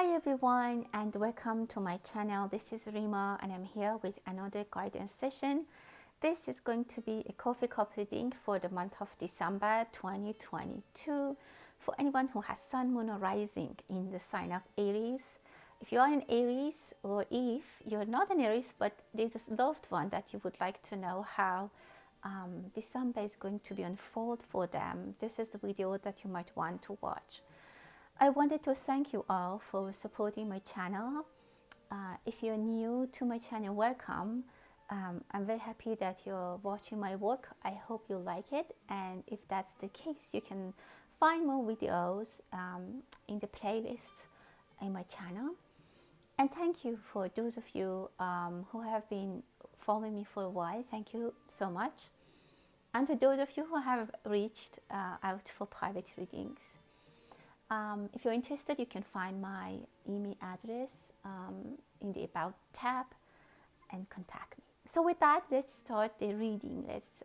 Hi everyone and welcome to my channel. This is Rima and I'm here with another guidance session. This is going to be a coffee cup reading for the month of December 2022 for anyone who has sun, moon or rising in the sign of Aries. If you are an Aries, or if you're not an Aries but there's a loved one that you would like to know how December is going to be unfold for them, this is the video that you might want to watch. I wanted to thank you all for supporting my channel. If you're new to my channel, welcome. I'm very happy that you're watching my work. I hope you like it, and if that's the case, you can find more videos in the playlist in my channel. And thank you for those of you who have been following me for a while. Thank you so much. And to those of you who have reached out for private readings. If you're interested, you can find my email address in the About tab and contact me. So with that, let's start the reading. Let's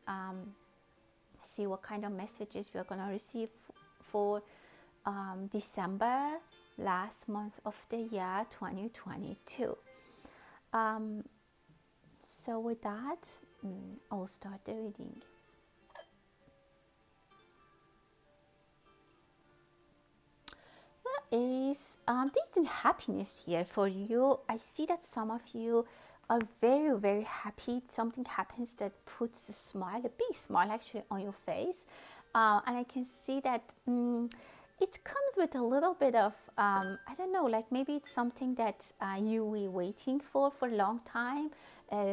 see what kind of messages we're going to receive for December, last month of the year 2022. So with that, I'll start the reading. Aries, there's happiness here for you. I see that some of you are very, very happy. Something happens that puts a smile, a big smile actually on your face. And I can see that it comes with a little bit of, I don't know, like maybe it's something that you were waiting for a long time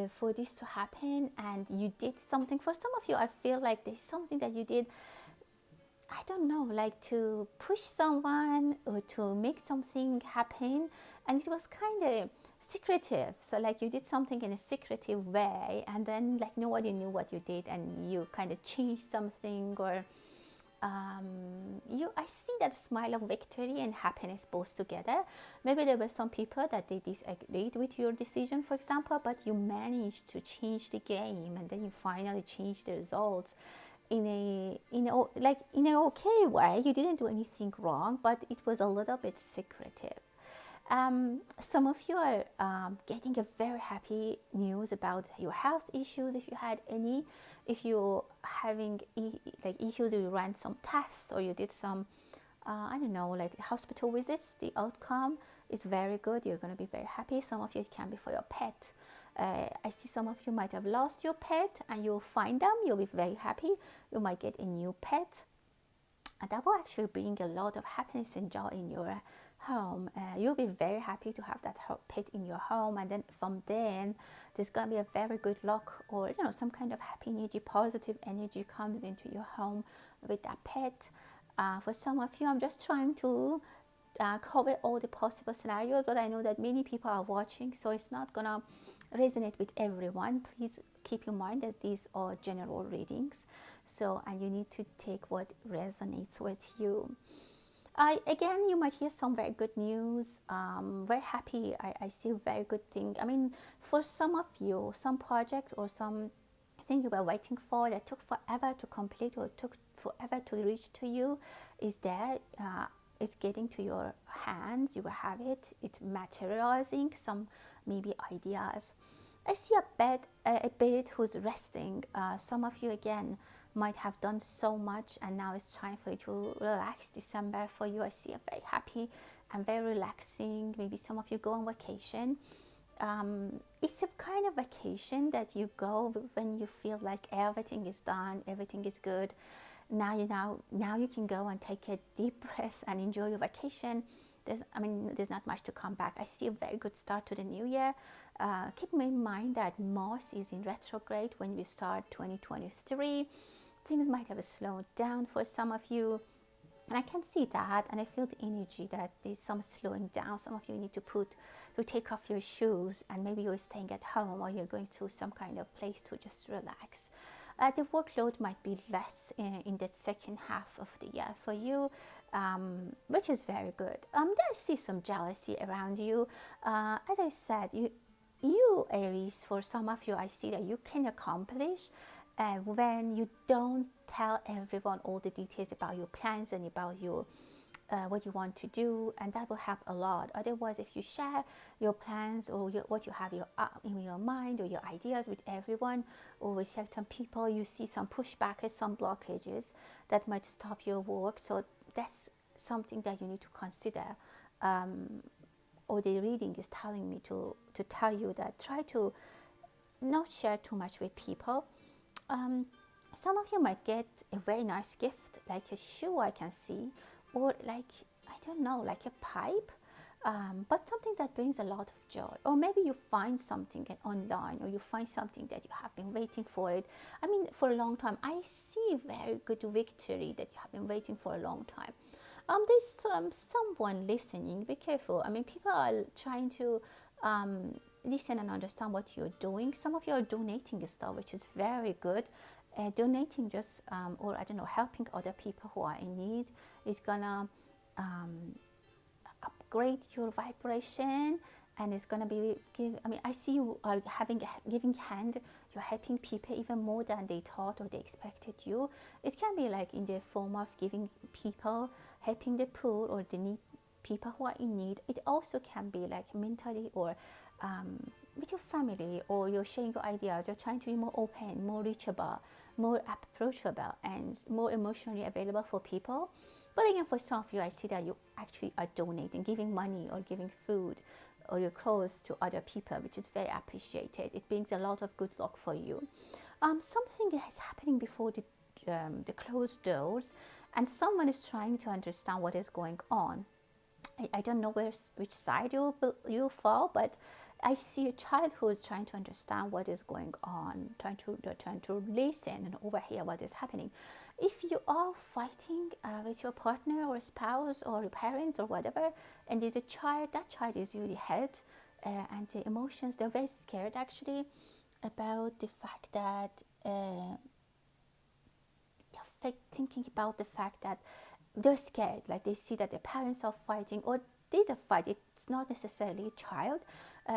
for this to happen. And you did something. For some of you, I feel like there's something that you did, I don't know, like to push someone or to make something happen, and it was kind of secretive. So like you did something in a secretive way, and then like nobody knew what you did, and you kind of changed something, or I see that smile of victory and happiness both together. Maybe there were some people that they disagreed with your decision, for example, but you managed to change the game, and then you finally changed the results in an okay way. You didn't do anything wrong, but it was a little bit secretive. Some of you are getting a very happy news about your health issues, if you had any. If you're having issues, you ran some tests or you did some I don't know, like hospital visits, the outcome is very good. You're going to be very happy. Some of you, it can be for your pet. I see some of you might have lost your pet and you'll find them. You'll be very happy. You might get a new pet. And that will actually bring a lot of happiness and joy in your home. You'll be very happy to have that pet in your home. And then from then, there's going to be a very good luck, or some kind of happy energy, positive energy comes into your home with that pet. For some of you, I'm just trying to cover all the possible scenarios, but I know that many people are watching, so it's not gonna resonate with everyone. Please keep in mind that these are general readings, and you need to take what resonates with you. Again, you might hear some very good news. Very happy. I see a very good thing. I mean, for some of you, some project or some thing you were waiting for that took forever to complete or took forever to reach to you is there. It's getting to your hands. You will have it. It's materializing some maybe ideas. I see a bed who's resting. Some of you again might have done so much, and now it's time for you to relax. December for you, I see a very happy and very relaxing. Maybe some of you go on vacation. It's a kind of vacation that you go when you feel like everything is done, everything is good. Now you can go and take a deep breath and enjoy your vacation. There's not much to come back. I see a very good start to the new year. Keep in mind that Mars is in retrograde when we start 2023. Things might have slowed down for some of you. And I can see that, and I feel the energy that there's some slowing down. Some of you need to take off your shoes, and maybe you're staying at home or you're going to some kind of place to just relax. The workload might be less in the second half of the year for you, which is very good. I see some jealousy around you. As I said, you Aries, for some of you, I see that you can accomplish when you don't tell everyone all the details about your plans and about your what you want to do, and that will help a lot. Otherwise, if you share your plans or what you have in your mind or your ideas with everyone or with certain people, you see some pushback, some blockages that might stop your work. So that's something that you need to consider. Or the reading is telling me to tell you that try to not share too much with people. Some of you might get a very nice gift, like a shoe I can see, or like, I don't know, like a pipe, but something that brings a lot of joy. Or maybe you find something online, or you find something that you have been waiting for it. I mean, for a long time. I see very good victory that you have been waiting for a long time. There's someone listening. Be careful. I mean, people are trying to listen and understand what you're doing. Some of you are donating stuff, which is very good. Donating just, or I don't know, helping other people who are in need is gonna upgrade your vibration, and it's gonna be I see you are giving hand. You're helping people even more than they thought or they expected you. It can be like in the form of giving people, helping the poor or the need people who are in need. It also can be like mentally or with your family, or you're sharing your ideas. You're trying to be more open, more reachable, more approachable, and more emotionally available for people. But again, for some of you, I see that you actually are donating, giving money or giving food or your clothes to other people, which is very appreciated. It brings a lot of good luck for you. Something is happening before the closed doors, and someone is trying to understand what is going on. I don't know which side you fall, but I see a child who is trying to understand what is going on, trying to listen and overhear what is happening. If you are fighting with your partner or spouse or your parents or whatever, and there's a child, that child is really hurt, and the emotions, they're very scared actually about the fact that they're thinking about the fact that they're scared, like they see that their parents are fighting, or there's a fight. It's not necessarily a child.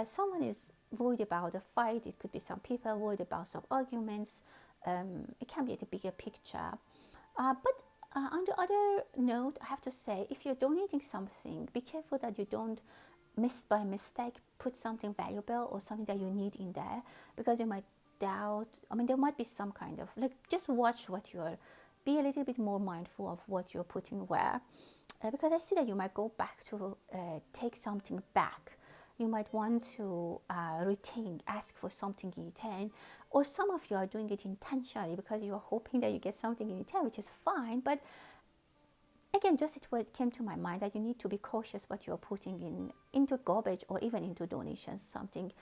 Someone is worried about a fight. It could be some people worried about some arguments. It can be at a bigger picture. But on the other note, I have to say, if you're donating something, be careful that you don't by mistake put something valuable or something that you need in there, because you might doubt. I mean, there might be some kind of, like, just watch what you're, be a little bit more mindful of what you're putting where. Because I see that you might go back to take something back. You might want to ask for something in return, or some of you are doing it intentionally because you are hoping that you get something in return, which is fine. But again, just it came to my mind that you need to be cautious what you are putting into garbage or even into donations. Something,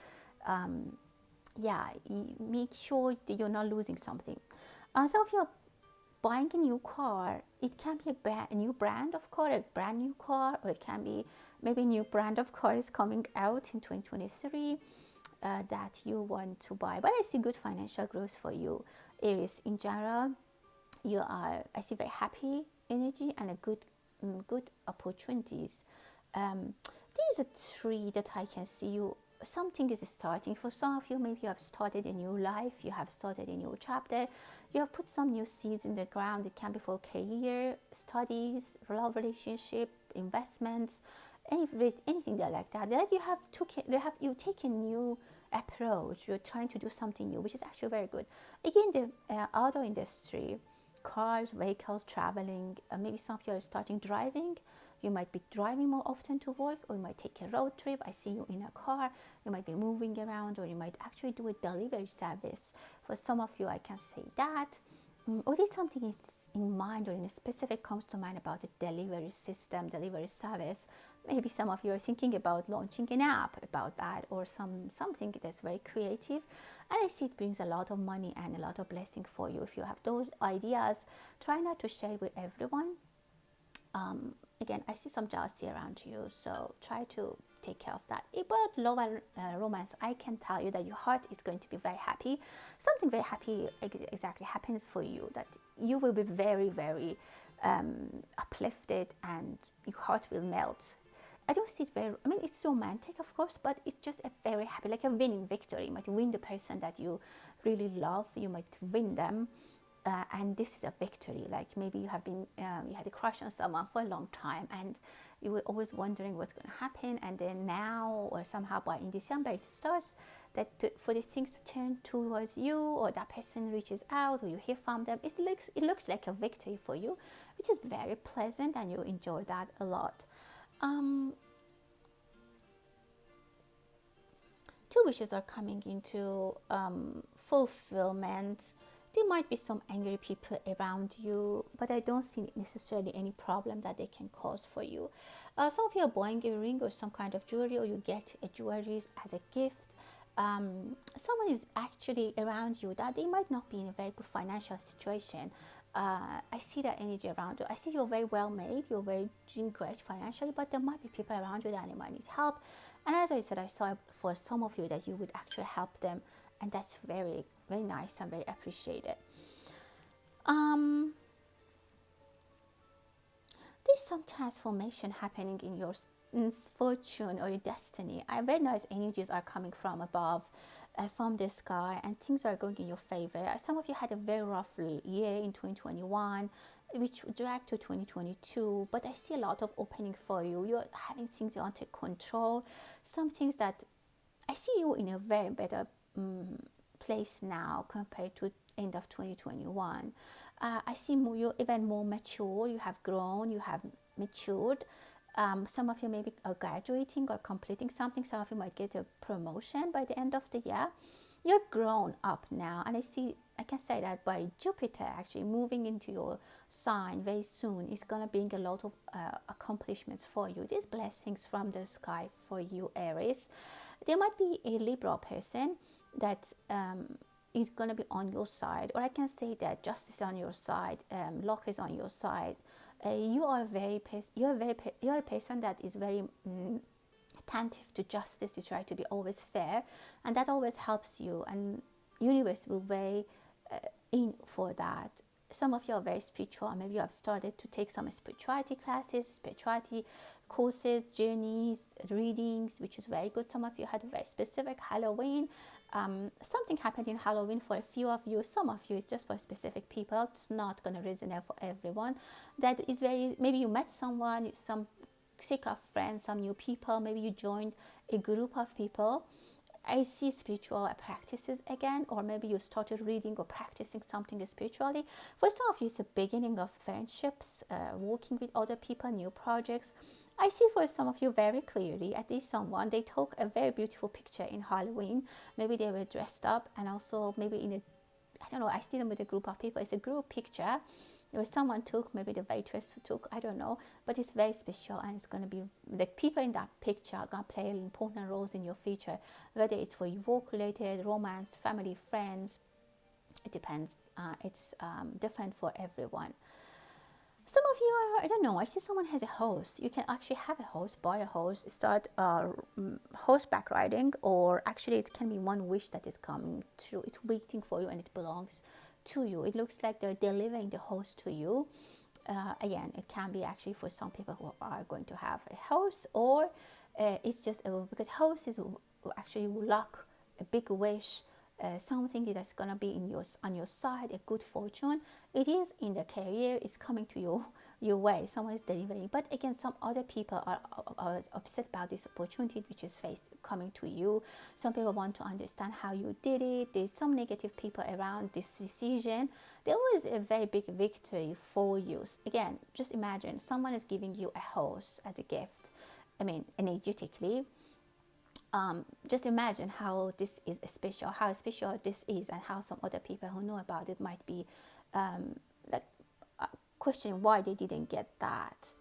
make sure that you're not losing something. Some of you are buying a new car. It can be a new brand of car, a brand new car, or it can be maybe a new brand of car is coming out in 2023 that you want to buy. But I see good financial growth for you, Aries. In general, I see very happy energy and a good opportunities. There's a tree that I can see you. Something is starting for some of you. Maybe you have started a new life, you have started a new chapter, you have put some new seeds in the ground. It can be for career, studies, love, relationship, investments, anything that like that. That you take a new approach. You're trying to do something new, which is actually very good. Again, the auto industry, cars, vehicles, traveling. Maybe some of you are starting driving. You might be driving more often to work, or you might take a road trip. I see you in a car. You might be moving around, or you might actually do a delivery service. For some of you, I can say that. Or there's something it's in mind, or in a specific comes to mind about a delivery system, delivery service. Maybe some of you are thinking about launching an app about that, or something that's very creative. And I see it brings a lot of money and a lot of blessing for you. If you have those ideas, try not to share it with everyone. Again, I see some jealousy around you, so try to take care of that. About love and romance, I can tell you that your heart is going to be very happy. Something very happy exactly happens for you, that you will be very, very uplifted, and your heart will melt. I don't see it it's romantic, of course, but it's just a very happy, like a winning victory. You might win the person that you really love. You might win them. and this is a victory. Like maybe you have been you had a crush on someone for a long time, and you were always wondering what's going to happen, and then now or somehow by in December it starts that for the things to turn towards you, or that person reaches out, or you hear from them. It looks like a victory for you, which is very pleasant, and you enjoy that a lot. um, Two wishes are coming into fulfillment. There might be some angry people around you, but I don't see necessarily any problem that they can cause for you. Some of you are buying a ring or some kind of jewelry, or you get a jewelry as a gift. Someone is actually around you that they might not be in a very good financial situation. I see that energy around you. I see you're very well made, you're very doing great financially, but there might be people around you that they might need help. And as I said, I saw for some of you that you would actually help them, and that's very, very nice and very appreciated. There's some transformation happening in your fortune or your destiny. Very nice energies are coming from above, from the sky, and things are going in your favor. Some of you had a very rough year in 2021, which dragged to 2022, but I see a lot of opening for you. You're having things under control. Some things that I see you in a very better place now compared to end of 2021. I see you even more mature. You have grown, you have matured. Some of you maybe are graduating or completing something. Some of you might get a promotion by the end of the year. You're grown up now, and I can say that by Jupiter actually moving into your sign very soon is going to bring a lot of accomplishments for you. These blessings from the sky for you, Aries. There might be a Libra person that is going to be on your side, or I can say that justice is on your side, luck is on your side. You are a person that is very attentive to justice. You try to be always fair, and that always helps you, and universe will weigh in for that. Some of you are very spiritual. Maybe you have started to take some spirituality classes, spirituality courses, journeys, readings, which is very good. Some of you had a very specific Halloween. Something happened in Halloween for a few of you. Some of you, it's just for specific people. It's not going to resonate for everyone. That is very, maybe you met someone, some sick of friends, some new people. Maybe you joined a group of people. I see spiritual practices again, or maybe you started reading or practicing something spiritually. For some of you, it's the beginning of friendships, working with other people, new projects. I see for some of you very clearly, at least someone, they took a very beautiful picture in Halloween. Maybe they were dressed up, and also maybe I don't know, I see them with a group of people. It's a group picture. Someone took, maybe the waitress took, I don't know, but it's very special, and it's going to be the people in that picture are going to play important roles in your future, whether it's for work related, romance, family, friends. It depends. It's different for everyone. Some of you are, I don't know, I see someone has a horse. You can actually have a horse, buy a horse, start horseback riding, or actually it can be one wish that is coming true. It's waiting for you, and it belongs to you. It looks like they're delivering the horse to you. Again, it can be actually for some people who are going to have a horse, or it's just because horses actually luck, a big wish, something that's going to be on your side, a good fortune. It is in the career, it's coming to your way. Someone is delivering, but again, some other people are upset about this opportunity which is coming to you. Some people want to understand how you did it. There's some negative people around this decision. There was a very big victory for you. Again, just imagine someone is giving you a horse as a gift. I mean, energetically. Just imagine how this is special, how special this is, and how some other people who know about it might be questioning why they didn't get that.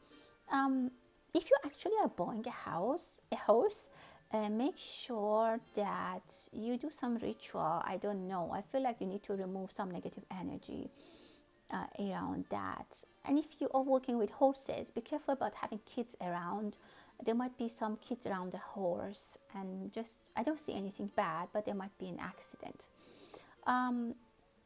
If you actually are buying a horse, make sure that you do some ritual. I don't know. I feel like you need to remove some negative energy around that. And if you are working with horses, be careful about having kids around. There might be some kids around the horse, and I don't see anything bad, but there might be an accident.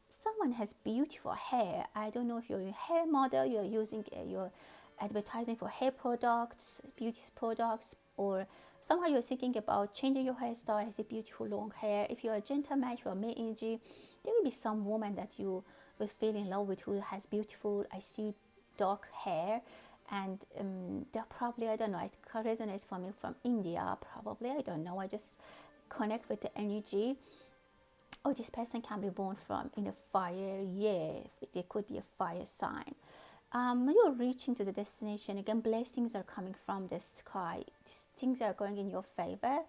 Someone has beautiful hair. I don't know if you're a hair model, you're advertising for hair products, beauty products, or somehow you're thinking about changing your hairstyle, has a beautiful long hair. If you're a gentleman, if you're a male energy, there will be some woman that you will fall in love with who has beautiful, I see dark hair, and they're probably, I don't know, it resonates for me from India, probably, I don't know, I just connect with the energy. Oh, this person can be born from in a fire year. It could be a fire sign. You're reaching to the destination. Again, blessings are coming from the sky. Things are going in your favor.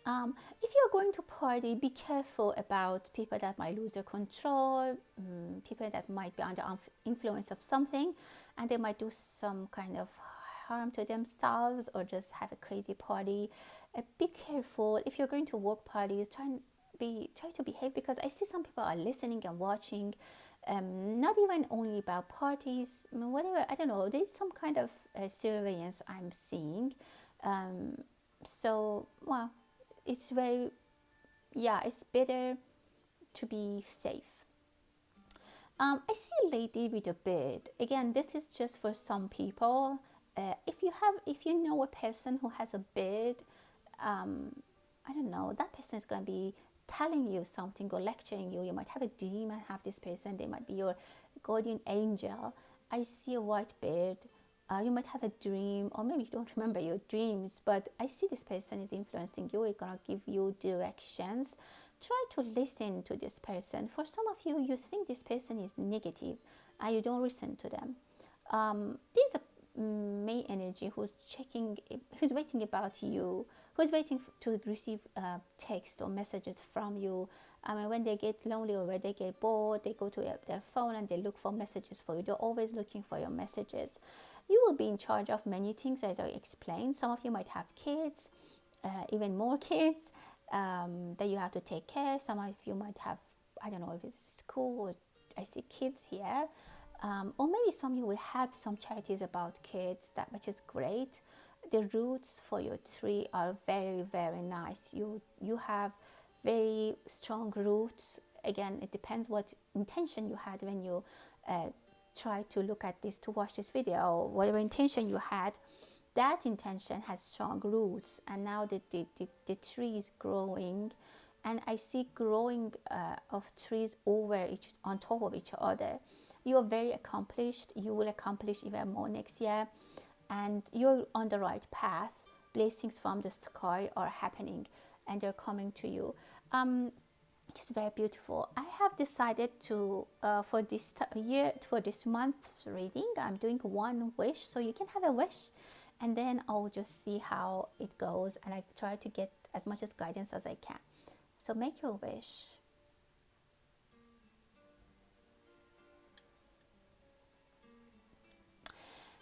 If you're going to party, be careful about people that might lose their control, people that might be under influence of something, and they might do some kind of harm to themselves or just have a crazy party. Be careful. If you're going to work parties, try to behave, because I see some people are listening and watching, not even only about parties, whatever, I don't know, there's some kind of surveillance I'm seeing. So, well, it's very, yeah, it's better to be safe. I see a lady with a beard. Again, this is just for some people. If you know a person who has a beard, I don't know, that person is going to be telling you something or lecturing you. You might have a dream and have this person. They might be your guardian angel. I see a white beard. You might have a dream, or maybe you don't remember your dreams, but I see this person is influencing you. It's gonna give you directions. Try to listen to this person. For some of you, you think this person is negative and you don't listen to them. There's a May energy who's waiting about you, who's waiting to receive text or messages from you. When they get lonely or when they get bored, they go to their phone and they look for messages for you. They're always looking for your messages. You will be in charge of many things, as I explained. Some of you might have kids, even more kids that you have to take care. Some of you might have, I don't know if it's school, or I see kids here. Or maybe some of you will have some charities about kids, which is great. The roots for your tree are very, very nice. You have very strong roots. Again, it depends what intention you had when you try to look at this, to watch this video. Whatever intention you had, that intention has strong roots, and now the tree is growing, and I see growing of trees on top of each other. You are very accomplished. You will accomplish even more next year, and you're on the right path. Blessings from the sky are happening, and they're coming to you. Which is very beautiful. I have decided to for this year, for this month's reading, I'm doing one wish, so you can have a wish, and then I'll just see how it goes, and I try to get as much as guidance as I can. So make your wish.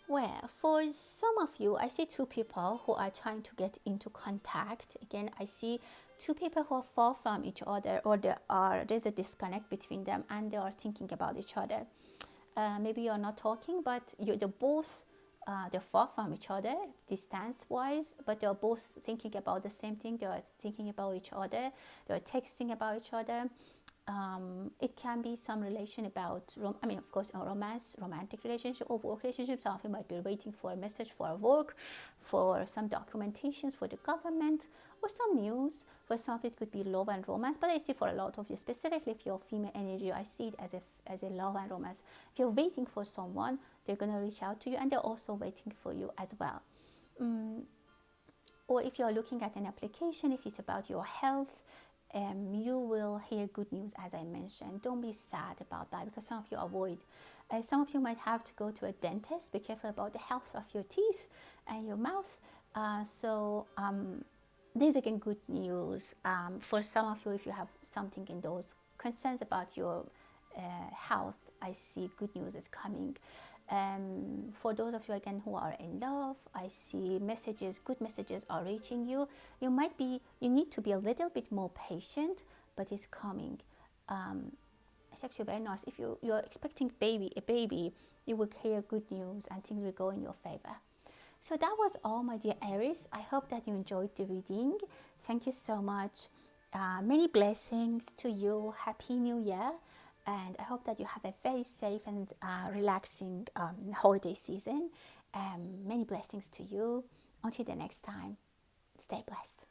Well, for some of you, I see two people who are trying to get into contact. Again, I see two people who are far from each other, or there's a disconnect between them, and they are thinking about each other. Maybe you're not talking, but they're both they're far from each other distance-wise, but they're both thinking about the same thing. They are thinking about each other. They're texting about each other. It can be some relation about, of course, a romance, romantic relationship, or work relationship. Some of you might be waiting for a message for work, for some documentations for the government, or some news. For some of it could be love and romance, but I see for a lot of you, specifically if you're female energy, I see it as a love and romance. If you're waiting for someone, they're going to reach out to you, and they're also waiting for you as well. Or if you're looking at an application, if it's about your health, you will hear good news, as I mentioned. Don't be sad about that, because some of you avoid. Some of you might have to go to a dentist. Be careful about the health of your teeth and your mouth. These again good news. For some of you, if you have something in those concerns about your health, I see good news is coming. For those of you again who are in love, I see good messages are reaching you. You need to be a little bit more patient, but it's coming. It's actually very nice. If you're expecting a baby, you will hear good news and things will go in your favor. So that was all, my dear Aries. I hope that you enjoyed the reading. Thank you so much. Many blessings to you. Happy New Year. And I hope that you have a very safe and relaxing holiday season. Many blessings to you. Until the next time, stay blessed.